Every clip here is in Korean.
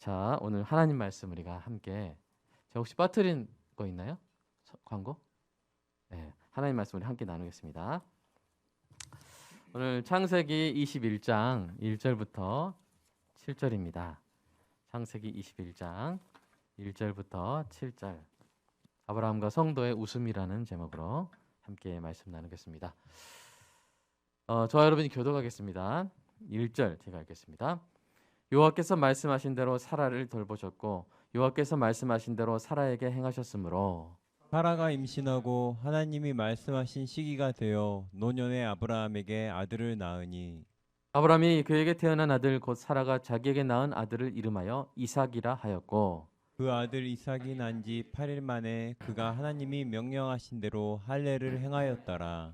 자, 오늘 하나님 말씀 우리가 함께 제가 혹시 빠뜨린 거 있나요? 광고? 네, 하나님 말씀 우리 함께 나누겠습니다. 오늘 창세기 21장 1절부터 7절입니다. 창세기 21장 1절부터 7절. 아브라함과 성도의 웃음이라는 제목으로 함께 말씀 나누겠습니다. 저와 여러분이 교독하겠습니다. 1절 제가 읽겠습니다. 여호와께서 말씀하신 대로 사라를 돌보셨고 여호와께서 말씀하신 대로 사라에게 행하셨으므로 사라가 임신하고 하나님이 말씀하신 시기가 되어 노년의 아브라함에게 아들을 낳으니 아브라함이 그에게 태어난 아들 곧 사라가 자기에게 낳은 아들을 이름하여 이삭이라 하였고 그 아들 이삭이 난 지 8일 만에 그가 하나님이 명령하신 대로 할례를 행하였더라.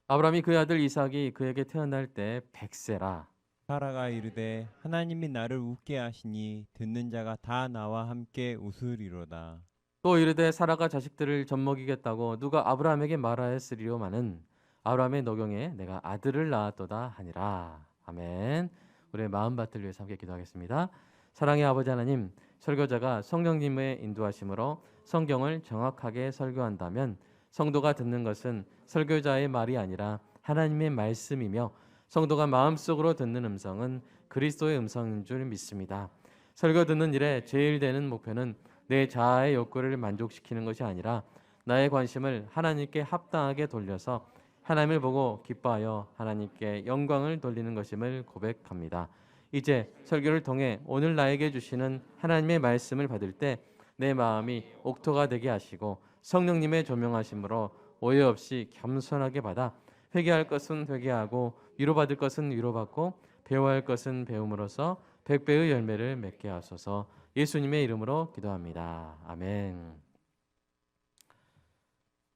아브라함이 그 아들 이삭이 그에게 태어날 때 100세라. 사라가 이르되 하나님이 나를 웃게 하시니 듣는 자가 다 나와 함께 웃으리로다. 또 이르되 사라가 자식들을 젖먹이겠다고 누가 아브라함에게 말하였으리요마는 아브라함의 노경에 내가 아들을 낳았도다 하니라. 아멘. 우리의 마음밭을 위해서 함께 기도하겠습니다. 사랑의 아버지 하나님, 설교자가 성령님의 인도하심으로 성경을 정확하게 설교한다면 성도가 듣는 것은 설교자의 말이 아니라 하나님의 말씀이며 성도가 마음속으로 듣는 음성은 그리스도의 음성인 줄 믿습니다. 설교 듣는 일에 제일 되는 목표는 내 자아의 욕구를 만족시키는 것이 아니라 나의 관심을 하나님께 합당하게 돌려서 하나님을 보고 기뻐하여 하나님께 영광을 돌리는 것임을 고백합니다. 이제 설교를 통해 오늘 나에게 주시는 하나님의 말씀을 받을 때 내 마음이 옥토가 되게 하시고 성령님의 조명하심으로 오해 없이 겸손하게 받아 회개할 것은 회개하고 위로받을 것은 위로받고 배워야 할 것은 배움으로써 100배의 열매를 맺게 하소서. 예수님의 이름으로 기도합니다. 아멘.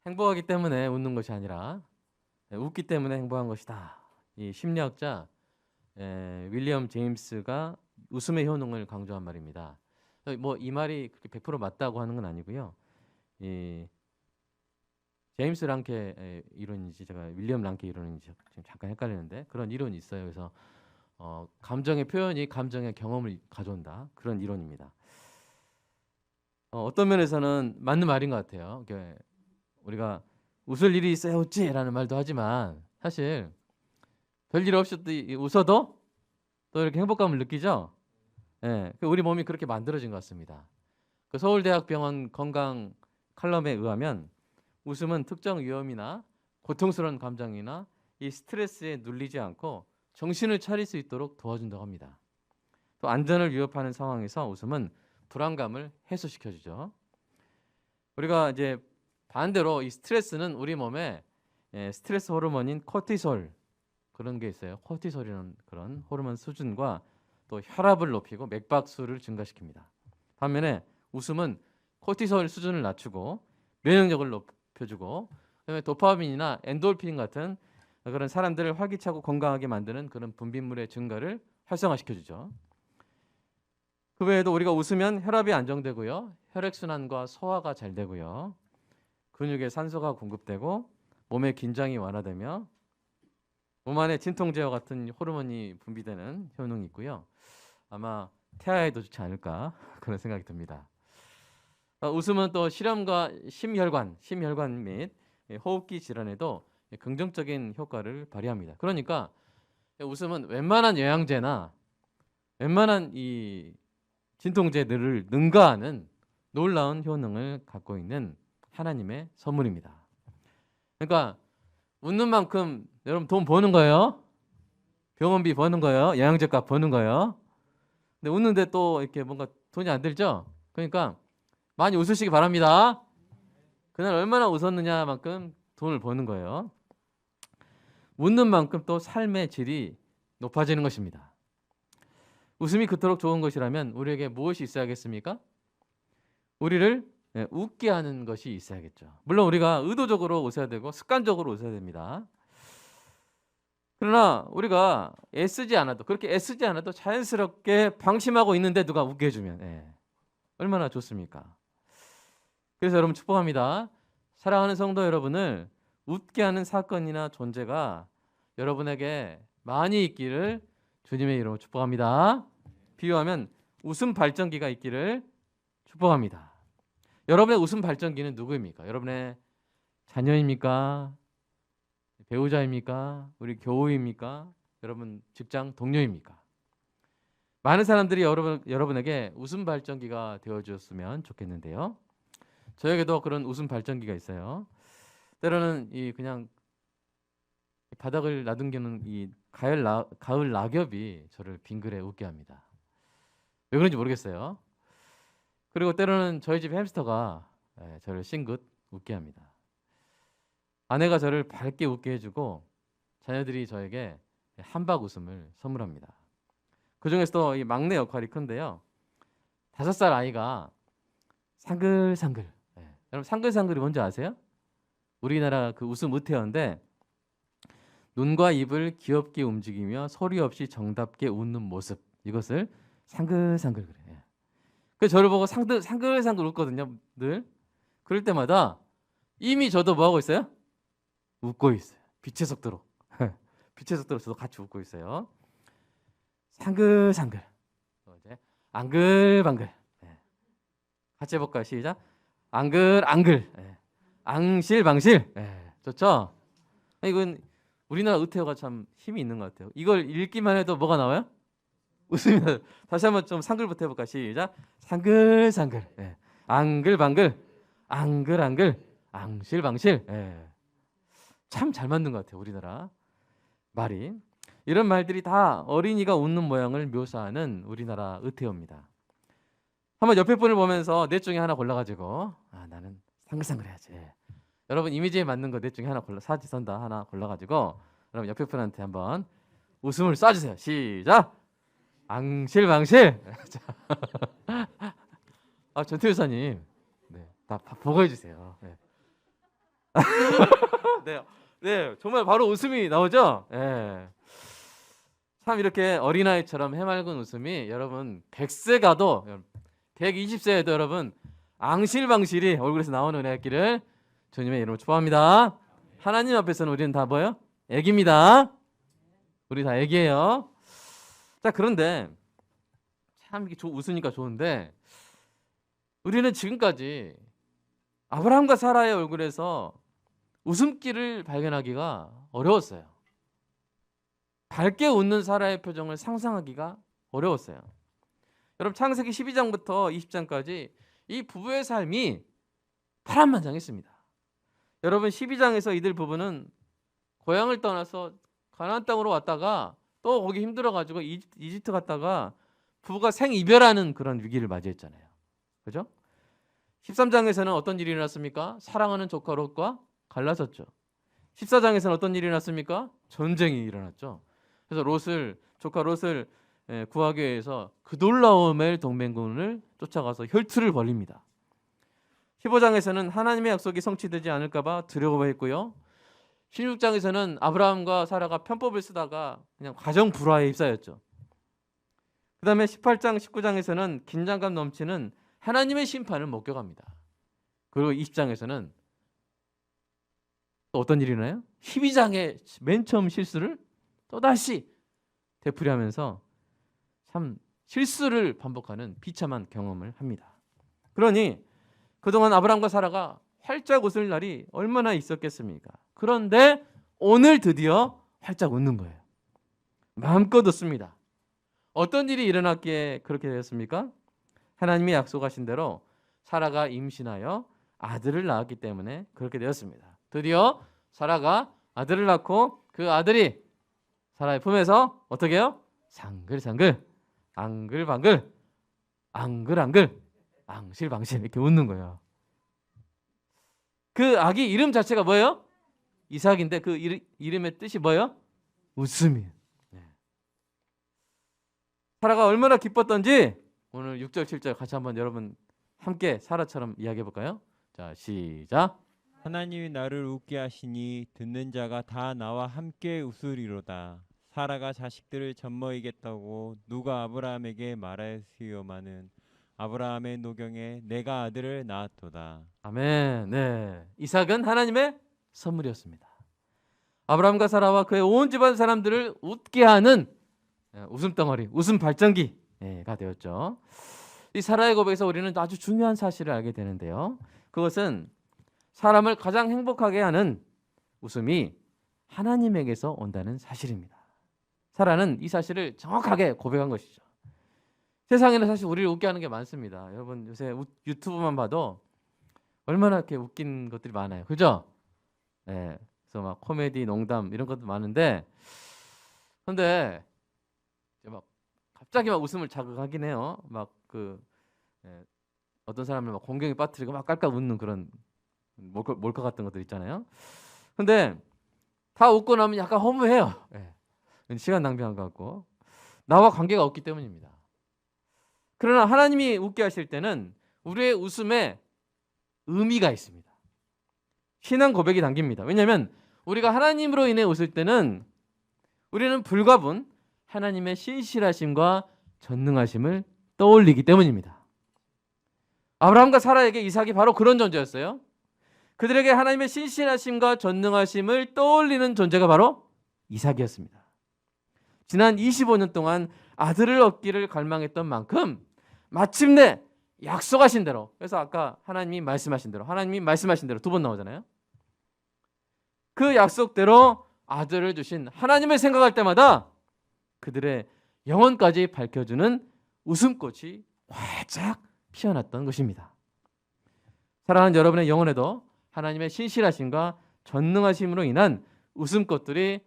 행복하기 때문에 웃는 것이 아니라 웃기 때문에 행복한 것이다. 이 심리학자 윌리엄 제임스가 웃음의 효능을 강조한 말입니다. 뭐 이 말이 그렇게 100% 맞다고 하는 건 아니고요. 이 제임스 랑케 이론인지 제가 윌리엄 랑케 이론인지 지금 잠깐 헷갈리는데 그런 이론이 있어요. 그래서 감정의 표현이 감정의 경험을 가져온다. 그런 이론입니다. 어떤 면에서는 맞는 말인 것 같아요. 우리가 웃을 일이 있어야 웃지라는 말도 하지만 사실 별일 없이도 웃어도 또 이렇게 행복감을 느끼죠. 예, 우리 몸이 그렇게 만들어진 것 같습니다. 그 서울대학병원 건강 칼럼에 의하면 웃음은 특정 위험이나 고통스러운 감정이나 이 스트레스에 눌리지 않고 정신을 차릴 수 있도록 도와준다고 합니다. 또 안전을 위협하는 상황에서 웃음은 불안감을 해소시켜주죠. 우리가 이제 반대로 이 스트레스는 우리 몸에 스트레스 호르몬인 코티솔 그런 게 있어요. 코티솔이라는 그런 호르몬 수준과 또 혈압을 높이고 맥박수를 증가시킵니다. 반면에 웃음은 코티솔 수준을 낮추고 면역력을 높여주고 그다음에 도파민이나 엔돌핀 같은 그런 사람들을 활기차고 건강하게 만드는 그런 분비물의 증가를 활성화시켜주죠. 그 외에도 우리가 웃으면 혈압이 안정되고요. 혈액순환과 소화가 잘 되고요. 근육에 산소가 공급되고 몸의 긴장이 완화되며 몸 안에 진통제와 같은 호르몬이 분비되는 효능이 있고요. 아마 태아에도 좋지 않을까 그런 생각이 듭니다. 웃음은 또 실험과 심혈관 및 호흡기 질환에도 긍정적인 효과를 발휘합니다. 그러니까 웃음은 웬만한 영양제나 웬만한 이 진통제들을 능가하는 놀라운 효능을 갖고 있는 하나님의 선물입니다. 그러니까 웃는 만큼 여러분 돈 버는 거예요. 병원비 버는 거예요. 영양제 값 버는 거예요. 근데 웃는데 또 이렇게 뭔가 돈이 안 들죠. 그러니까 많이 웃으시기 바랍니다. 그날 얼마나 웃었느냐만큼 돈을 버는 거예요. 웃는 만큼 또 삶의 질이 높아지는 것입니다. 웃음이 그토록 좋은 것이라면 우리에게 무엇이 있어야겠습니까? 우리를 웃게 하는 것이 있어야겠죠. 물론 우리가 의도적으로 웃어야 되고 습관적으로 웃어야 됩니다. 그러나 우리가 그렇게 애쓰지 않아도 자연스럽게 방심하고 있는데 누가 웃게 해주면 얼마나 좋습니까? 그래서 여러분 축복합니다. 사랑하는 성도 여러분을 웃게 하는 사건이나 존재가 여러분에게 많이 있기를 주님의 이름으로 축복합니다. 비유하면 웃음 발전기가 있기를 축복합니다. 여러분의 웃음 발전기는 누구입니까? 여러분의 자녀입니까? 배우자입니까? 우리 교우입니까? 여러분 직장 동료입니까? 많은 사람들이 여러분에게 웃음 발전기가 되어주었으면 좋겠는데요. 저에게도 그런 웃음 발전기가 있어요. 때로는 이 그냥 바닥을 나둥기는 이 가을 낙엽이 저를 빙그레 웃게 합니다. 왜 그런지 모르겠어요. 그리고 때로는 저희 집 햄스터가 저를 싱긋 웃게 합니다. 아내가 저를 밝게 웃게 해주고 자녀들이 저에게 한박 웃음을 선물합니다. 그 중에서도 이 막내 역할이 큰데요. 5살 아이가 상글상글. 여러분 상글상글이 뭔지 아세요? 우리나라 그 웃음 의태어인데 눈과 입을 귀엽게 움직이며 소리 없이 정답게 웃는 모습, 이것을 상글상글 그래. 그래서 저를 보고 상글상글 웃거든요. 늘. 그럴 때마다 이미 저도 뭐 하고 있어요? 웃고 있어요. 빛의 속도로. 빛의 속도로 저도 같이 웃고 있어요. 상글상글. 이제 앙글방글. 같이 해볼까요? 시작. 앙글앙글. 앙실방실. 좋죠? 이건 우리나라 의태어가 참 힘이 있는 것 같아요. 이걸 읽기만 해도 뭐가 나와요? 웃음이 나요. 다시 한번 좀 상글부터 해볼까? 시작. 상글상글. 앙글방글. 앙글앙글. 앙실방실. 참 잘 맞는 것 같아요. 우리나라 말이. 이런 말들이 다 어린이가 웃는 모양을 묘사하는 우리나라 의태어입니다. 한번 옆에 분을 보면서 넷 중에 하나 골라가지고 나는 상글상글 해야지. 여러분 이미지에 맞는 거 넷 중에 하나 골라 사지선다 하나 골라가지고 여러분 옆에 분한테 한번 웃음을 쏴주세요. 시작. 앙실방실. 전태유사님, 다 보고해 주세요. 네, 정말 바로 웃음이 나오죠. 참 이렇게 어린아이처럼 해맑은 웃음이 여러분 100세 가도 120세에도 여러분 앙실방실이 얼굴에서 나오는 은혜 있기를 주님의 이름으로 축복합니다. 하나님 앞에서는 우리는 다 뭐예요? 애기입니다. 우리 다 애기예요. 자, 그런데 참 이게 웃으니까 좋은데 우리는 지금까지 아브라함과 사라의 얼굴에서 웃음기를 발견하기가 어려웠어요. 밝게 웃는 사라의 표정을 상상하기가 어려웠어요. 여러분 창세기 12장부터 20장까지 이 부부의 삶이 파란만장했습니다. 여러분 12장에서 이들 부부는 고향을 떠나서 가나안 땅으로 왔다가 또 거기 힘들어가지고 이집트 갔다가 부부가 생이별하는 그런 위기를 맞이했잖아요. 그죠? 13장에서는 어떤 일이 일어났습니까? 사랑하는 조카 롯과 갈라섰죠. 14장에서는 어떤 일이 일어났습니까? 전쟁이 일어났죠. 그래서 조카 롯을 구하기 위해서 그돌라오멜 동맹군을 쫓아가서 혈투를 벌립니다. 15장에서는 하나님의 약속이 성취되지 않을까 봐 두려워했고요. 16장에서는 아브라함과 사라가 편법을 쓰다가 그냥 가정 불화에 휩싸였죠. 그 다음에 18장, 19장에서는 긴장감 넘치는 하나님의 심판을 목격합니다. 그리고 20장에서는 또 어떤 일이 일어나요? 12장의 맨 처음 실수를 또다시 되풀이하면서 참 실수를 반복하는 비참한 경험을 합니다. 그러니 그동안 아브라함과 사라가 활짝 웃을 날이 얼마나 있었겠습니까? 그런데 오늘 드디어 활짝 웃는 거예요. 마음껏 웃습니다. 어떤 일이 일어났기에 그렇게 되었습니까? 하나님이 약속하신 대로 사라가 임신하여 아들을 낳았기 때문에 그렇게 되었습니다. 드디어 사라가 아들을 낳고 그 아들이 사라의 품에서 어떻게 해요? 상글상글, 앙글방글, 앙글앙글, 앙실방실 이렇게 웃는 거예요. 그 아기 이름 자체가 뭐예요? 이삭인데 그 이름의 뜻이 뭐예요? 웃음이에요. 사라가 얼마나 기뻤던지 오늘 6절 7절 같이 한번 여러분 함께 사라처럼 이야기해 볼까요? 자, 시작. 하나님이 나를 웃게 하시니 듣는 자가 다 나와 함께 웃으리로다. 사라가 자식들을 젖먹이겠다고 누가 아브라함에게 말하였으요마는 아브라함의 노경에 내가 아들을 낳았도다. 아멘. 네, 이삭은 하나님의 선물이었습니다. 아브라함과 사라와 그의 온 집안 사람들을 웃게 하는 웃음 덩어리, 웃음 발전기, 가 되었죠. 이 사라의 고백에서 우리는 아주 중요한 사실을 알게 되는데요. 그것은 사람을 가장 행복하게 하는 웃음이 하나님에게서 온다는 사실입니다. 사라는 이 사실을 정확하게 고백한 것이죠. 세상에는 사실 우리를 웃게 하는 게 많습니다. 여러분 요새 유튜브만 봐도 얼마나 이렇게 웃긴 것들이 많아요. 그죠? 네. 그래서 막 코미디, 농담 이런 것도 많은데, 근데 막 갑자기 막 웃음을 자극하긴 해요. 막 어떤 사람을 막 공경에 빠뜨리고 막 깔깔 웃는 그런 몰카 같은 것들 있잖아요. 근데 다 웃고 나면 약간 허무해요. 시간 낭비한 것 같고 나와 관계가 없기 때문입니다. 그러나 하나님이 웃게 하실 때는 우리의 웃음에 의미가 있습니다. 신앙 고백이 담깁니다. 왜냐하면 우리가 하나님으로 인해 웃을 때는 우리는 불가분 하나님의 신실하심과 전능하심을 떠올리기 때문입니다. 아브라함과 사라에게 이삭이 바로 그런 존재였어요. 그들에게 하나님의 신실하심과 전능하심을 떠올리는 존재가 바로 이삭이었습니다. 지난 25년 동안 아들을 얻기를 갈망했던 만큼 마침내 약속하신 대로, 그래서 아까 하나님이 말씀하신 대로 두 번 나오잖아요. 그 약속대로 아들을 주신 하나님을 생각할 때마다 그들의 영혼까지 밝혀주는 웃음꽃이 활짝 피어났던 것입니다. 사랑하는 여러분의 영혼에도 하나님의 신실하심과 전능하심으로 인한 웃음꽃들이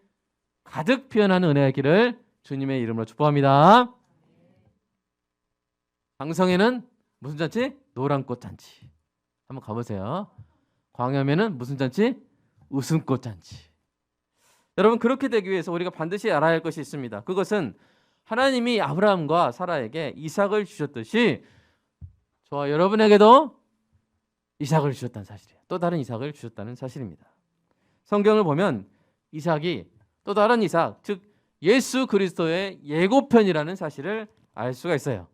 가득 피어나는 은혜의 길을 주님의 이름으로 축복합니다. 강성에는 무슨 잔치? 노란꽃 잔치. 한번 가보세요. 광야면은 무슨 잔치? 웃음꽃 잔치. 여러분, 그렇게 되기 위해서 우리가 반드시 알아야 할 것이 있습니다. 그것은 하나님이 아브라함과 사라에게 이삭을 주셨듯이 저와 여러분에게도 이삭을 주셨다는 사실이에요. 또 다른 이삭을 주셨다는 사실입니다. 성경을 보면 이삭이 또 다른 이삭, 즉 예수 그리스도의 예고편이라는 사실을 알 수가 있어요.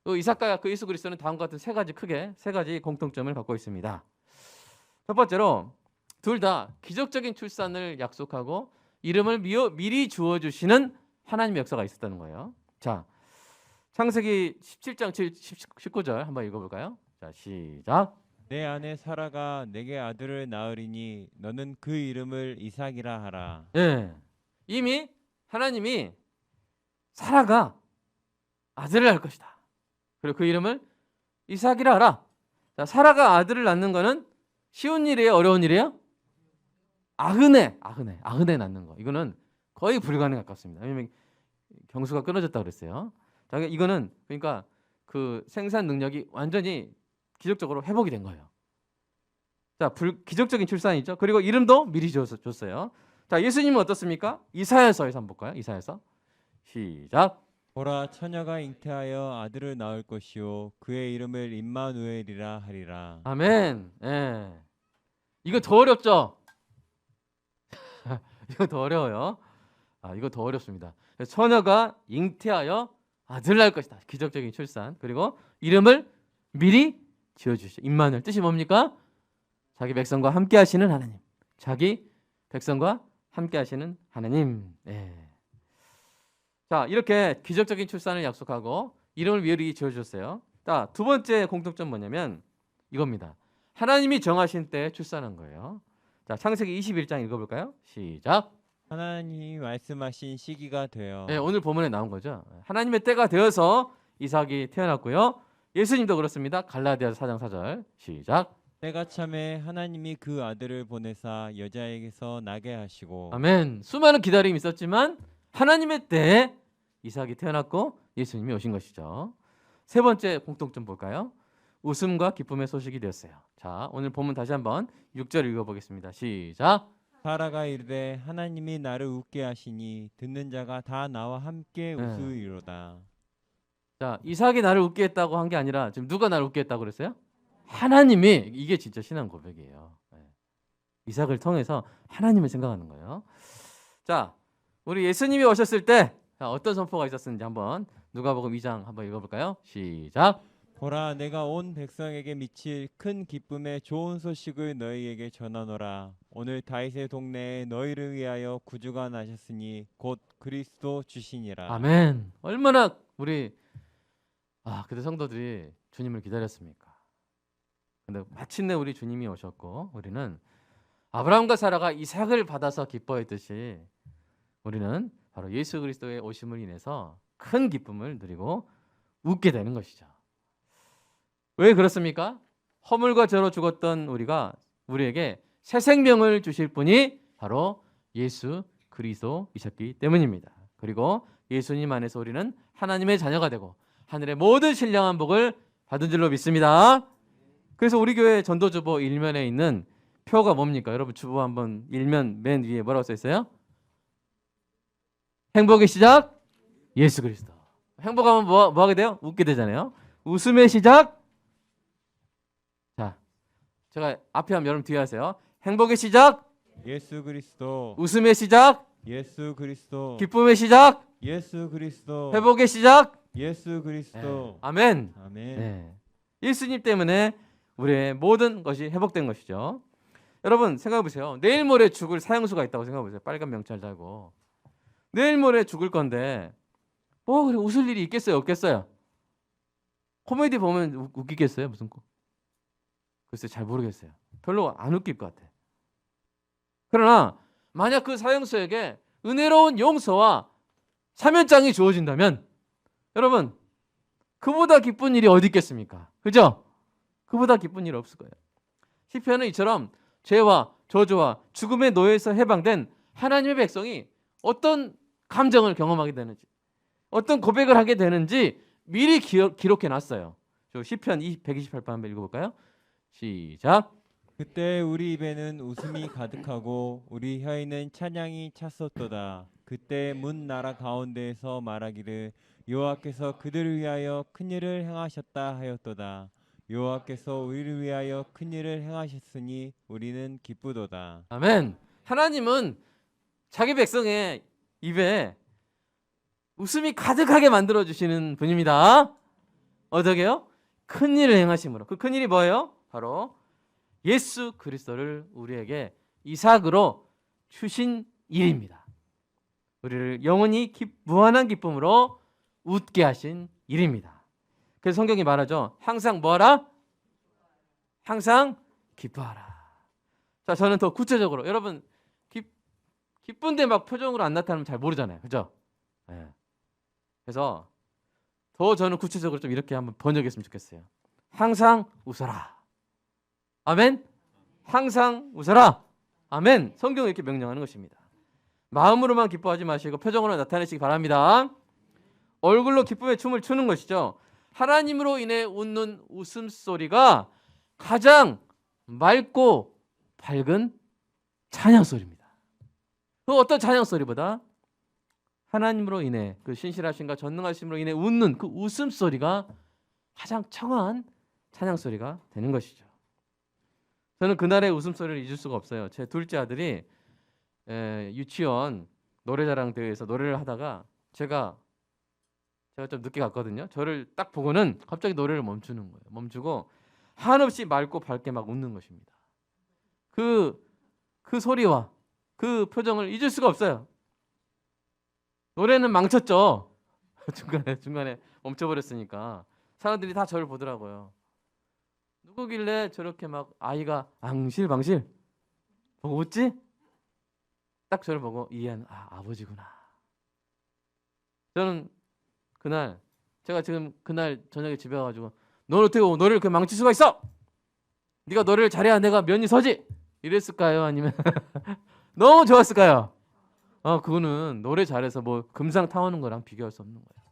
이삭과 그 예수 그리스도는 다음과 같은 세 가지 공통점을 갖고 있습니다. 첫 번째로 둘 다 기적적인 출산을 약속하고 이름을 미리 주어주시는 하나님의 역사가 있었다는 거예요. 자, 창세기 17장 19절 한번 읽어볼까요? 자, 시작. 내 아내 사라가 내게 아들을 낳으리니 너는 그 이름을 이삭이라 하라. 예, 이미 하나님이 사라가 아들을 낳을 것이다. 그리고 그 이름을 이삭이라 하라. 자, 사라가 아들을 낳는 거는 쉬운 일이에요? 어려운 일이에요? 아흔에 낳는 거. 이거는 거의 불가능에 가깝습니다. 왜냐면 경수가 끊어졌다 그랬어요. 자, 이거는 그러니까 그 생산 능력이 완전히 기적적으로 회복이 된 거예요. 자, 기적적인 출산이죠. 그리고 이름도 미리 줬어요. 자, 예수님은 어떻습니까? 이사야서에서 한번 볼까요? 이사야서 시작. 보라, 처녀가 잉태하여 아들을 낳을 것이요 그의 이름을 임마누엘이라 하리라. 아멘. 예. 이거 더 어렵죠? 이거 더 어려워요. 이거 더 어렵습니다. 처녀가 잉태하여 아들을 낳을 것이다. 기적적인 출산. 그리고 이름을 미리 지어주시죠. 임마누엘 뜻이 뭡니까? 자기 백성과 함께 하시는 하나님. 자기 백성과 함께 하시는 하나님. 예. 자, 이렇게 기적적인 출산을 약속하고 이름을 미리 지어주셨어요. 자, 두 번째 공통점 뭐냐면 이겁니다. 하나님이 정하신 때 출산한 거예요. 자, 창세기 21장 읽어볼까요? 시작. 하나님이 말씀하신 시기가 되어. 네, 오늘 본문에 나온 거죠. 하나님의 때가 되어서 이삭이 태어났고요. 예수님도 그렇습니다. 갈라디아서 4장 4절 시작. 때가 참에 하나님이 그 아들을 보내사 여자에게서 나게 하시고. 아멘. 수많은 기다림이 있었지만 하나님의 때에 이삭이 태어났고 예수님이 오신 것이죠. 세 번째 공통점 볼까요? 웃음과 기쁨의 소식이 되었어요. 자, 오늘 본문 다시 한번 6절 읽어보겠습니다. 시작. 사라가 이르되 하나님이 나를 웃게 하시니 듣는 자가 다 나와 함께 웃으리로다. 자, 이삭이 나를 웃게 했다고 한 게 아니라 지금 누가 나를 웃게 했다고 그랬어요? 하나님이. 이게 진짜 신앙 고백이에요. 이삭을 통해서 하나님을 생각하는 거예요. 자, 우리 예수님이 오셨을 때 어떤 선포가 있었는지 한번 누가복음 2장 한번 읽어볼까요? 시작. 보라, 내가 온 백성에게 미칠 큰 기쁨의 좋은 소식을 너희에게 전하노라. 오늘 다윗의 동네에 너희를 위하여 구주가 나셨으니 곧 그리스도 주시니라. 아멘. 얼마나 우리 그때 성도들이 주님을 기다렸습니까? 근데 마침내 우리 주님이 오셨고 우리는 아브라함과 사라가 이삭을 받아서 기뻐했듯이 우리는 바로 예수 그리스도의 오심을 인해서 큰 기쁨을 누리고 웃게 되는 것이죠. 왜 그렇습니까? 허물과 죄로 죽었던 우리에게 새 생명을 주실 분이 바로 예수 그리스도이셨기 때문입니다. 그리고 예수님 안에서 우리는 하나님의 자녀가 되고 하늘의 모든 신령한 복을 받은 줄로 믿습니다. 그래서 우리 교회 전도주보 일면에 있는 표가 뭡니까? 여러분 주보 한번 일면 맨 위에 뭐라고 써 있어요? 행복의 시작 예수 그리스도. 행복하면 뭐 하게 돼요? 웃게 되잖아요. 웃음의 시작. 자, 제가 앞에 하면 여러분 뒤에 하세요. 행복의 시작 예수 그리스도. 웃음의 시작 예수 그리스도. 기쁨의 시작 예수 그리스도. 회복의 시작. 예수 그리스도. 아멘. 아멘. 네. 예수님 때문에 우리의 모든 것이 회복된 것이죠. 여러분 생각해 보세요. 내일 모레 죽을 사형수가 있다고 생각해 보세요. 빨간 명찰 달고 내일 모레 죽을 건데 뭐 그래 웃을 일이 있겠어요, 없겠어요? 코미디 보면 웃기겠어요, 무슨 거? 글쎄 잘 모르겠어요. 별로 안 웃길 것 같아. 그러나 만약 그 사형수에게 은혜로운 용서와 사면장이 주어진다면 여러분 그보다 기쁜 일이 어디 있겠습니까? 그죠? 그보다 기쁜 일 없을 거예요. 시편은 이처럼 죄와 저주와 죽음의 노예에서 해방된 하나님의 백성이 어떤 감정을 경험하게 되는지 어떤 고백을 하게 되는지 미리 기록해 놨어요. 시편 128편 한번 읽어볼까요? 시작. 그때 우리 입에는 웃음이 가득하고 우리 혀에는 찬양이 찼었도다. 그때 문 나라 가운데에서 말하기를 여호와께서 그들을 위하여 큰 일을 행하셨다 하였도다. 여호와께서 우리를 위하여 큰 일을 행하셨으니 우리는 기쁘도다. 아멘. 하나님은 자기 백성의 입에 웃음이 가득하게 만들어 주시는 분입니다. 어떻게요? 큰 일을 행하심으로. 그 큰 일이 뭐예요? 바로 예수 그리스도를 우리에게 이삭으로 주신 일입니다. 우리를 영원히 무한한 기쁨으로 웃게 하신 일입니다. 그래서 성경이 말하죠. 항상 뭐하라? 항상 기뻐하라. 자, 저는 더 구체적으로 여러분 기쁜데 막 표정으로 안 나타나면 잘 모르잖아요. 그죠? 네. 그래서 더 저는 구체적으로 좀 이렇게 한번 번역했으면 좋겠어요. 항상 웃어라. 아멘. 항상 웃어라. 아멘. 성경이 이렇게 명령하는 것입니다. 마음으로만 기뻐하지 마시고 표정으로 나타내시기 바랍니다. 얼굴로 기쁨의 춤을 추는 것이죠. 하나님으로 인해 웃는 웃음소리가 가장 맑고 밝은 찬양소리입니다. 그 어떤 찬양소리보다 하나님으로 인해 그 신실하심과 전능하심으로 인해 웃는 그 웃음소리가 가장 청아한 찬양소리가 되는 것이죠. 저는 그날의 웃음소리를 잊을 수가 없어요. 제 둘째 아들이 유치원 노래자랑 대회에서 노래를 하다가 제가 좀 늦게 갔거든요. 저를 딱 보고는 갑자기 노래를 멈추는 거예요. 멈추고 한없이 맑고 밝게 막 웃는 것입니다. 그 소리와 그 표정을 잊을 수가 없어요. 노래는 망쳤죠. 중간에 멈춰버렸으니까 사람들이 다 저를 보더라고요. 누구길래 저렇게 막 아이가 앙실방실 보고 웃지? 딱 저를 보고 이해한 아버지구나. 저는 그날 저녁에 집에 와가지고 넌 어떻게 노래를 그렇게 망칠 수가 있어? 네가 노래를 잘해야 내가 면이 서지? 이랬을까요? 아니면 너무 좋았을까요? 그거는 노래 잘해서 뭐 금상 타오는 거랑 비교할 수 없는 거예요.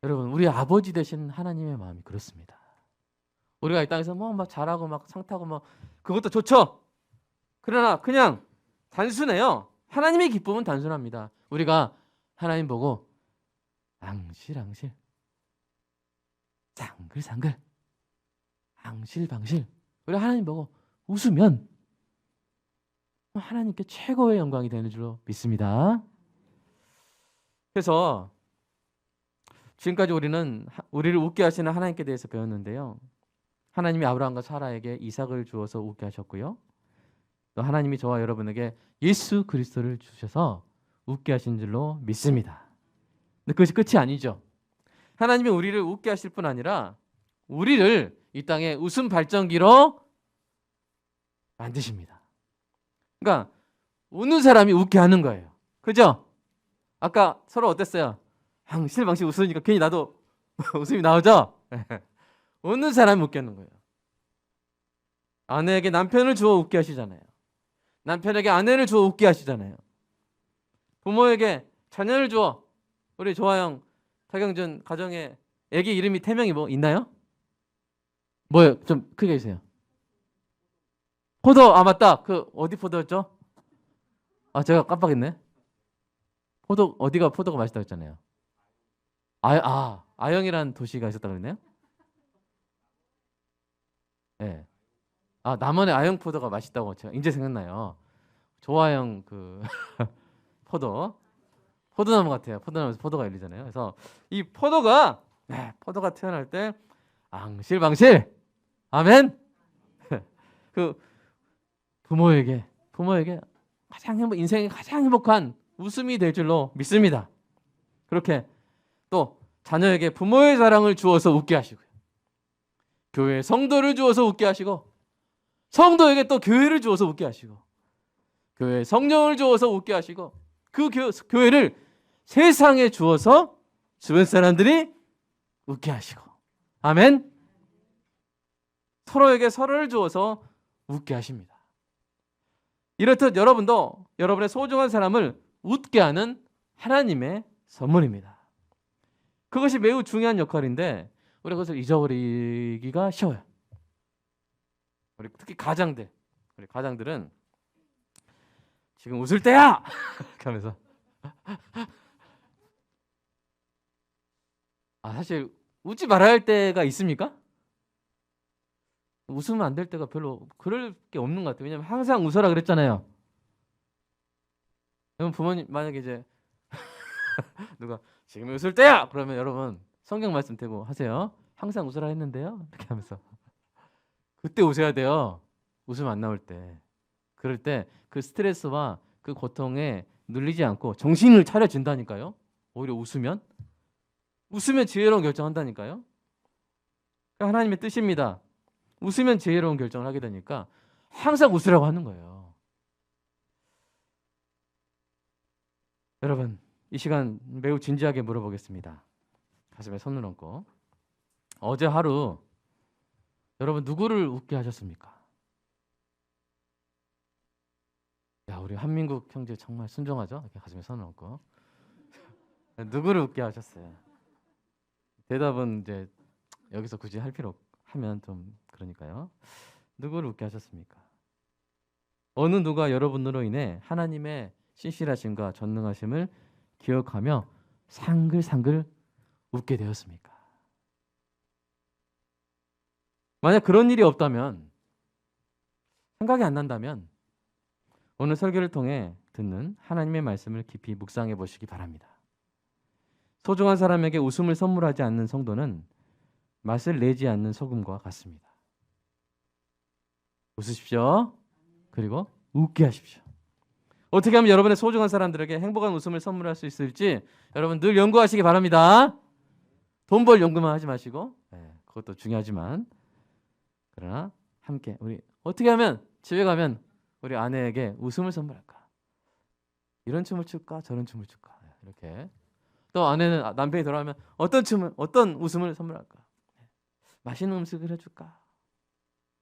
여러분, 우리 아버지 되신 하나님의 마음이 그렇습니다. 우리가 이 땅에서 뭐 막 잘하고 막 상 타고 뭐 그것도 좋죠. 그러나 그냥 단순해요. 하나님의 기쁨은 단순합니다. 우리가 하나님 보고 앙실앙실, 상글상글, 앙실방실 우리 하나님 보고 웃으면 하나님께 최고의 영광이 되는 줄로 믿습니다. 그래서 지금까지 우리는 우리를 웃게 하시는 하나님께 대해서 배웠는데요. 하나님이 아브라함과 사라에게 이삭을 주어서 웃게 하셨고요. 또 하나님이 저와 여러분에게 예수 그리스도를 주셔서 웃게 하신 줄로 믿습니다. 근데 그것이 끝이 아니죠. 하나님이 우리를 웃게 하실 뿐 아니라 우리를 이 땅에 웃음 발전기로 만드십니다. 그러니까 웃는 사람이 웃게 하는 거예요. 그죠? 아까 서로 어땠어요? 방실방실 웃으니까 괜히 나도 웃음이 나오죠? 웃는 사람이 웃게 하는 거예요. 아내에게 남편을 주어 웃게 하시잖아요. 남편에게 아내를 주어 웃게 하시잖아요. 부모에게 자녀를 주어. 우리 조아영, 타경준 가정에 애기 이름이 태명이 뭐 있나요? 뭐예요? 좀 크게 해주세요. 포도. 아 맞다. 그 어디 포도였죠? 아 제가 깜빡했네. 포도 어디가 포도가 맛있다고 했잖아요. 아영이라는 도시가 있었다 그랬네요. 예. 네. 아 남원의 아영 포도가 맛있다고 제가 이제 생각나요. 조아영 그 포도나무 같아요. 포도나무에서 포도가 열리잖아요. 그래서 이 포도가 태어날 때 앙실방실 아멘. 그 부모에게 인생의 가장 행복한 웃음이 될 줄로 믿습니다. 그렇게 또 자녀에게 부모의 사랑을 주어서 웃게 하시고요. 교회 성도를 주어서 웃게 하시고 성도에게 또 교회를 주어서 웃게 하시고 교회 성령을 주어서 웃게 하시고 그 교회를 세상에 주어서 주변 사람들이 웃게 하시고 아멘. 서로에게 서로를 주어서 웃게 하십니다. 이렇듯 여러분도 여러분의 소중한 사람을 웃게 하는 하나님의 선물입니다. 그것이 매우 중요한 역할인데 우리가 그것을 잊어버리기가 쉬워요. 우리 특히 우리 가장들은 지금 웃을 때야! 이렇게 하면서 사실 웃지 말아야 할 때가 있습니까? 웃으면 안 될 때가 별로 그럴 게 없는 것 같아요. 왜냐면 항상 웃어라 그랬잖아요. 여러분 부모님 만약에 이제 누가 지금 웃을 때야! 그러면 여러분 성경 말씀 대고 하세요. 항상 웃으라 했는데요. 이렇게 하면서 그때 웃어야 돼요. 웃음 안 나올 때. 그럴 때 그 스트레스와 그 고통에 눌리지 않고 정신을 차려준다니까요. 오히려 웃으면 지혜로운 결정한다니까요. 하나님의 뜻입니다. 웃으면 지혜로운 결정을 하게 되니까 항상 웃으라고 하는 거예요. 여러분 이 시간 매우 진지하게 물어보겠습니다. 가슴에 손을 얹고 어제 하루 여러분 누구를 웃게 하셨습니까? 야 우리 한민국 형제 정말 순종하죠? 이렇게 가슴에 손을 얹고 누구를 웃게 하셨어요? 대답은 이제 여기서 굳이 할 필요 하면 좀 그러니까요. 누구를 웃게 하셨습니까? 어느 누가 여러분으로 인해 하나님의 신실하심과 전능하심을 기억하며 상글상글 웃게 되었습니까? 만약 그런 일이 없다면 생각이 안 난다면 오늘 설교를 통해 듣는 하나님의 말씀을 깊이 묵상해 보시기 바랍니다. 소중한 사람에게 웃음을 선물하지 않는 성도는 맛을 내지 않는 소금과 같습니다. 웃으십시오. 그리고 웃게 하십시오. 어떻게 하면 여러분의 소중한 사람들에게 행복한 웃음을 선물할 수 있을지 여러분 늘 연구하시기 바랍니다. 돈 벌 연구만 하지 마시고 그것도 중요하지만 그러나 함께 우리 어떻게 하면 집에 가면 우리 아내에게 웃음을 선물할까? 이런 춤을 출까? 저런 춤을 출까? 이렇게 또 아내는 남편이 돌아오면 어떤 웃음을 선물할까? 맛있는 음식을 해줄까?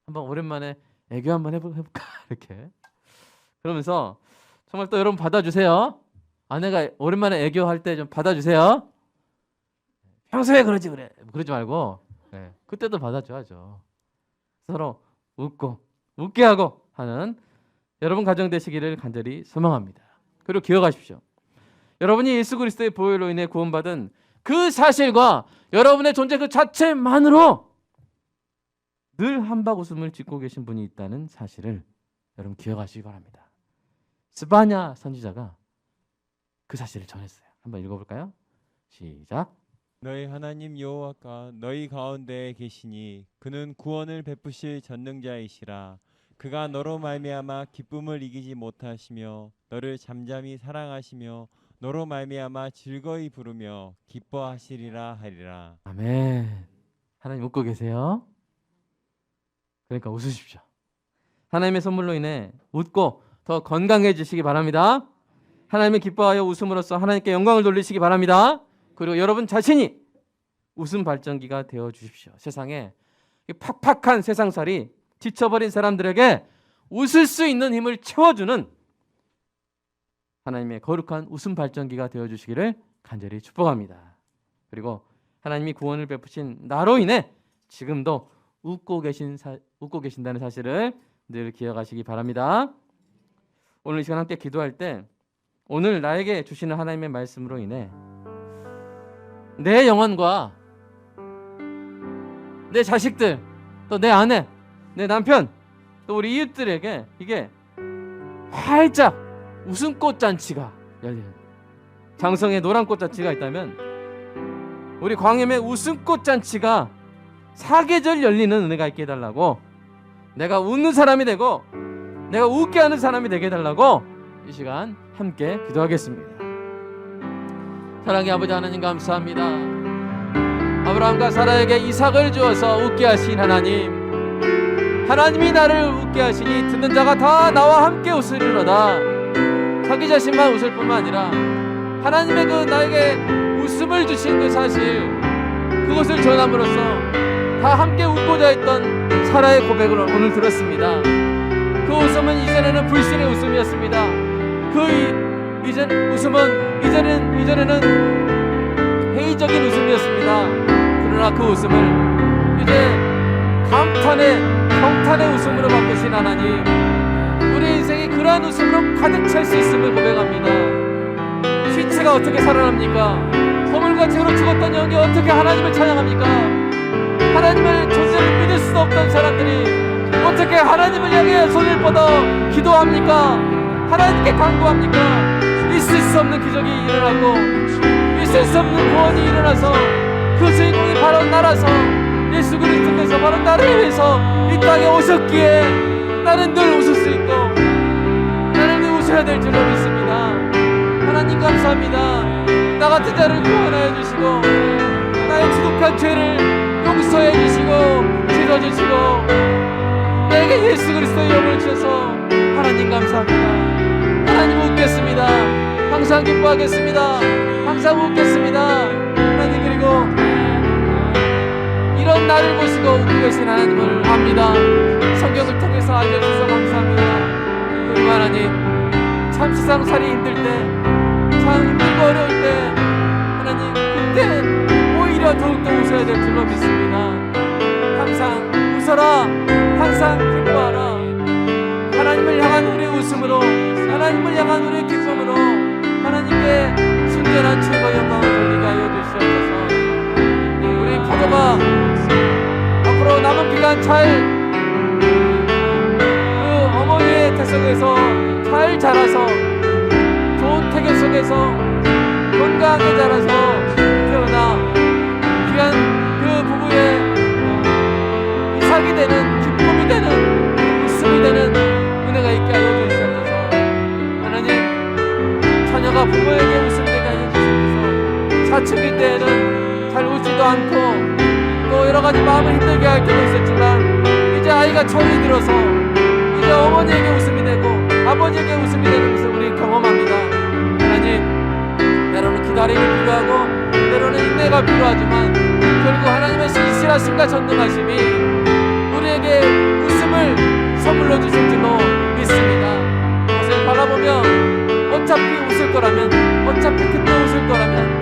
한번 오랜만에 애교 한번 해볼까? 이렇게 그러면서 정말 또 여러분 받아주세요. 아내가 오랜만에 애교할 때 좀 받아주세요. 평소에 그러지 말고 그때도 받아줘야죠. 서로 웃고 웃게 하고 하는 여러분 가정 되시기를 간절히 소망합니다. 그리고 기억하십시오. 여러분이 예수 그리스도의 보혈로 인해 구원받은 그 사실과 여러분의 존재 그 자체만으로 늘 한박 웃음을 짓고 계신 분이 있다는 사실을 여러분 기억하시기 바랍니다. 스바냐 선지자가 그 사실을 전했어요. 한번 읽어볼까요? 시작. 너희 하나님 여호와가 너희 가운데에 계시니 그는 구원을 베푸실 전능자이시라. 그가 너로 말미암아 기쁨을 이기지 못하시며 너를 잠잠히 사랑하시며 너로 말미암아 즐거이 부르며 기뻐하시리라 하리라. 아멘. 하나님 웃고 계세요. 그러니까 웃으십시오. 하나님의 선물로 인해 웃고 더 건강해지시기 바랍니다. 하나님의 기뻐하여 웃음으로써 하나님께 영광을 돌리시기 바랍니다. 그리고 여러분 자신이 웃음 발전기가 되어 주십시오. 세상에 이 팍팍한 세상살이 지쳐버린 사람들에게 웃을 수 있는 힘을 채워주는 하나님의 거룩한 웃음 발전기가 되어 주시기를 간절히 축복합니다. 그리고 하나님이 구원을 베푸신 나로 인해 지금도 웃고 계신다는 사실을 늘 기억하시기 바랍니다. 오늘 이 시간 함께 기도할 때 오늘 나에게 주시는 하나님의 말씀으로 인해 내 영혼과 내 자식들, 또 내 아내, 내 남편, 또 우리 이웃들에게 이게 활짝 웃음꽃 잔치가 열리는, 장성에 노란 꽃 잔치가 있다면 우리 광염에 웃음꽃 잔치가 사계절 열리는 은혜가 있게 해달라고, 내가 웃는 사람이 되고 내가 웃게 하는 사람이 되게 해달라고 이 시간 함께 기도하겠습니다. 사랑의 아버지 하나님 감사합니다. 아브라함과 사라에게 이삭을 주어서 웃게 하신 하나님, 하나님이 나를 웃게 하시니 듣는 자가 다 나와 함께 웃으리로다. 자기 자신만 웃을 뿐만 아니라 하나님의 그 나에게 웃음을 주신 그 사실, 그것을 전함으로써 다 함께 웃고자 했던 사라의 고백을 오늘 들었습니다. 그 웃음은 이전에는 불신의 웃음이었습니다. 이전에는 회의적인 웃음이었습니다. 그러나 그 웃음을 이제 경탄의 웃음으로 바꾸신 하나님, 우리 인생이 그러한 웃음으로 가득 찰 수 있음을 고백합니다. 시체가 어떻게 살아납니까? 허물과 죄로 죽었던 영이 어떻게 하나님을 찬양합니까? 하나님의 존재를 믿을 수도 없던 사람들이 어떻게 하나님을 향해 손을 뻗어 기도합니까? 하나님께 간구합니까? 있을 수 없는 기적이 일어나고 있을 수 없는 구원이 일어나서 그 주인공이 바로 나라서 예수 그리스도께서 바로 나를 위해서 이 땅에 오셨기에 나는 늘 웃을 수 있고 나는 늘 웃어야 될 줄로 믿습니다. 하나님 감사합니다. 나 같은 자를 구원하여 주시고 나의 지독한 죄를 용서해 주시고 씻어주시고 내게 예수 그리스도의 영을 주셔서 하나님 감사합니다. 하나님 웃겠습니다. 항상 기뻐하겠습니다. 항상 웃겠습니다. 하나님, 그리고 이런 나를 보시고 웃고 계신 하나님을 압니다. 성경을 통해서 알려주셔서 감사합니다. 그리고 하나님, 참 세상살이 힘들 때, 참 힘들고 어려울 때 하나님, 그때 오히려 더욱더 웃어야 될 줄로 믿습니다. 항상 웃어라, 항상 기뻐하라. 하나님을 향한 우리의 웃음으로, 하나님을 향한 우리의 기쁨으로 하나님께 순전한 최고의 영광을 돌리게 하여 주시옵소서. 우리 포도가 앞으로 남은 기간 잘 그 어머니의 태석에서 잘 자라서 좋은 태교 속에서 건강하게 자라서 태어나 귀한 그 부부의 이삭이 되는, 기쁨이 되는, 웃음이 되는 은혜가 있게 하여 주시옵소서. 하나님, 자녀가 부모에게 웃음 되게 하여 주시옵소서. 사춘기 때에는 잘 웃지도 않고 또 여러 가지 마음을 힘들게 할 때도 있었지만 이제 아이가 철이 들어서 이제 어머니에게 웃음이 되고 아버지에게 웃음이 되는 것을 우리 경험합니다. 하나님, 때로는 기다림이 필요하고 때로는 인내가 필요하지만 결국 하나님의 신실하심과 전능하심이 우리에게 웃음을 선물로 주실 줄로 믿습니다. 그것을 바라보며 어차피 웃을 거라면, 어차피 그때 웃을 거라면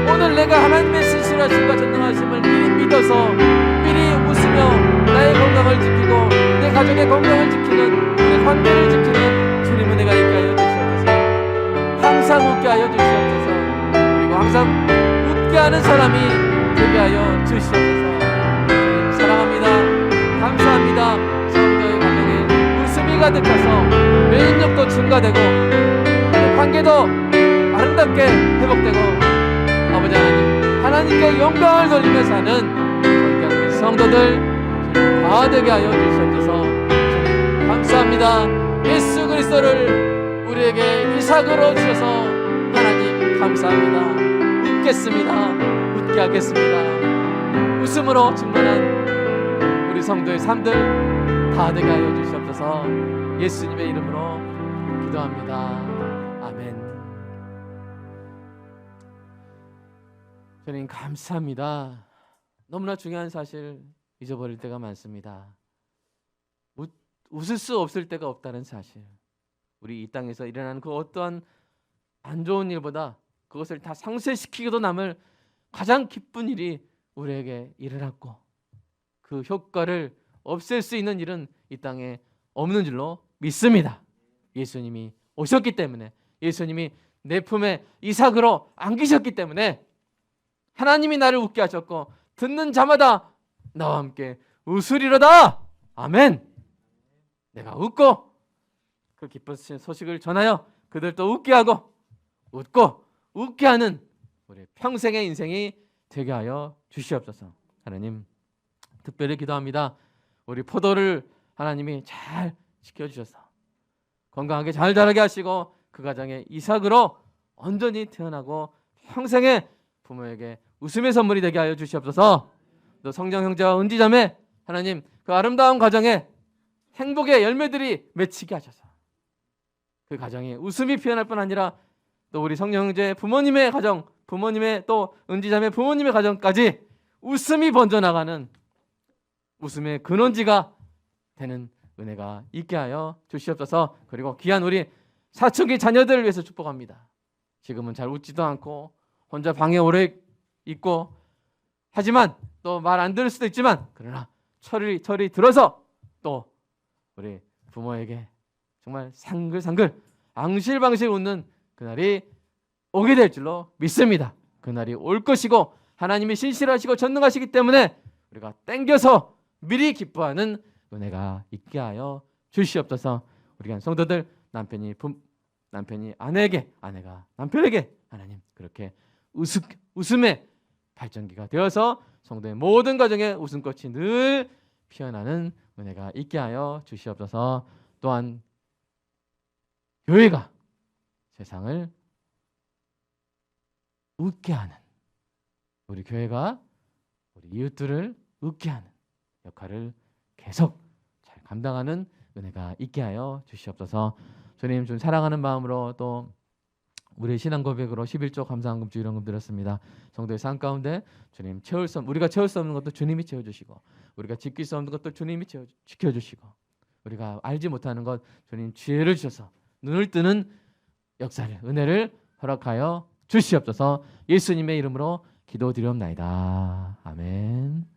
오늘 내가 하나님의 신실하심과 전능하심을 미리 믿어서 미리 웃으며 나의 건강을 지키고 내 가족의 건강을 지키는, 내 관계를 지키는 주님 은혜가 있게 하여 주시옵소서. 항상 웃게 하여 주시옵소서. 그리고 항상 웃게 하는 사람이 되게 하여 주시옵소서. 주님 사랑합니다. 감사합니다. 성도의 가정에 웃음이 가득해서 면역력도 증가되고 관계도 아름답게 회복되고 아버지 하나님, 하나님께 영광을 돌리며 사는 성도들 다 되게 하여 주시옵소서. 감사합니다. 예수 그리스도를 우리에게 이삭으로 주셔서 하나님 감사합니다. 웃겠습니다. 웃게 하겠습니다. 웃음으로 충만한 우리 성도의 삶들 다 되게 하여 주시옵소서. 예수님의 이름으로 기도합니다. 아멘. 주님 감사합니다. 너무나 중요한 사실 잊어버릴 때가 많습니다. 웃을 수 없을 때가 없다는 사실. 우리 이 땅에서 일어나는 그 어떠한 안 좋은 일보다 그것을 다 상쇄시키기도 남을 가장 기쁜 일이 우리에게 일어났고 그 효과를 없앨 수 있는 일은 이 땅에 없는 줄로 믿습니다. 예수님이 오셨기 때문에, 예수님이 내 품에 이삭으로 안기셨기 때문에 하나님이 나를 웃게 하셨고 듣는 자마다 나와 함께 웃으리로다. 아멘. 내가 웃고 그 기쁜 소식을 전하여 그들도 웃게 하고 웃고 웃게 하는 우리 평생의 인생이 되게 하여 주시옵소서. 하나님 특별히 기도합니다. 우리 포도를 하나님이 잘 지켜주셔서 건강하게 잘 자라게 하시고 그 가정에 이삭으로 온전히 태어나고 평생에 부모에게 웃음의 선물이 되게 하여 주시옵소서. 또 성령 형제와 은지자매 하나님 그 아름다운 가정에 행복의 열매들이 맺히게 하셔서 그 가정에 웃음이 피어날 뿐 아니라 또 우리 성령 형제 부모님의 가정, 부모님의 또 은지자매 부모님의 가정까지 웃음이 번져나가는 웃음의 근원지가 되는 은혜가 있게 하여 주시옵소서. 그리고 귀한 우리 사춘기 자녀들을 위해서 축복합니다. 지금은 잘 웃지도 않고 혼자 방에 오래 있고 하지만 또 말 안 들을 수도 있지만 그러나 철이 들어서 또 우리 부모에게 정말 상글상글 앙실방실 웃는 그날이 오게 될 줄로 믿습니다. 그날이 올 것이고 하나님이 신실하시고 전능하시기 때문에 우리가 땡겨서 미리 기뻐하는 은혜가 있게 하여 주시옵소서. 우리 성도들 남편이 아내에게, 아내가 남편에게 하나님 그렇게 웃음의 발전기가 되어서 성도의 모든 가정에 웃음꽃이 늘 피어나는 은혜가 있게 하여 주시옵소서. 또한 교회가 세상을 웃게 하는, 우리 교회가 우리 이웃들을 웃게 하는 역할을 계속 잘 감당하는 은혜가 있게 하여 주시옵소서. 주님 좀 사랑하는 마음으로 또 우리의 신앙 고백으로 11조 감사한금 주일헌금 드렸습니다. 성도의 삶 가운데 주님 우리가 채울 수 없는 것도 주님이 채워주시고 우리가 지킬 수 없는 것도 주님이 지켜주시고 우리가 알지 못하는 것 주님 지혜를 주셔서 눈을 뜨는 역사를, 은혜를 허락하여 주시옵소서. 예수님의 이름으로 기도드리옵나이다. 아멘.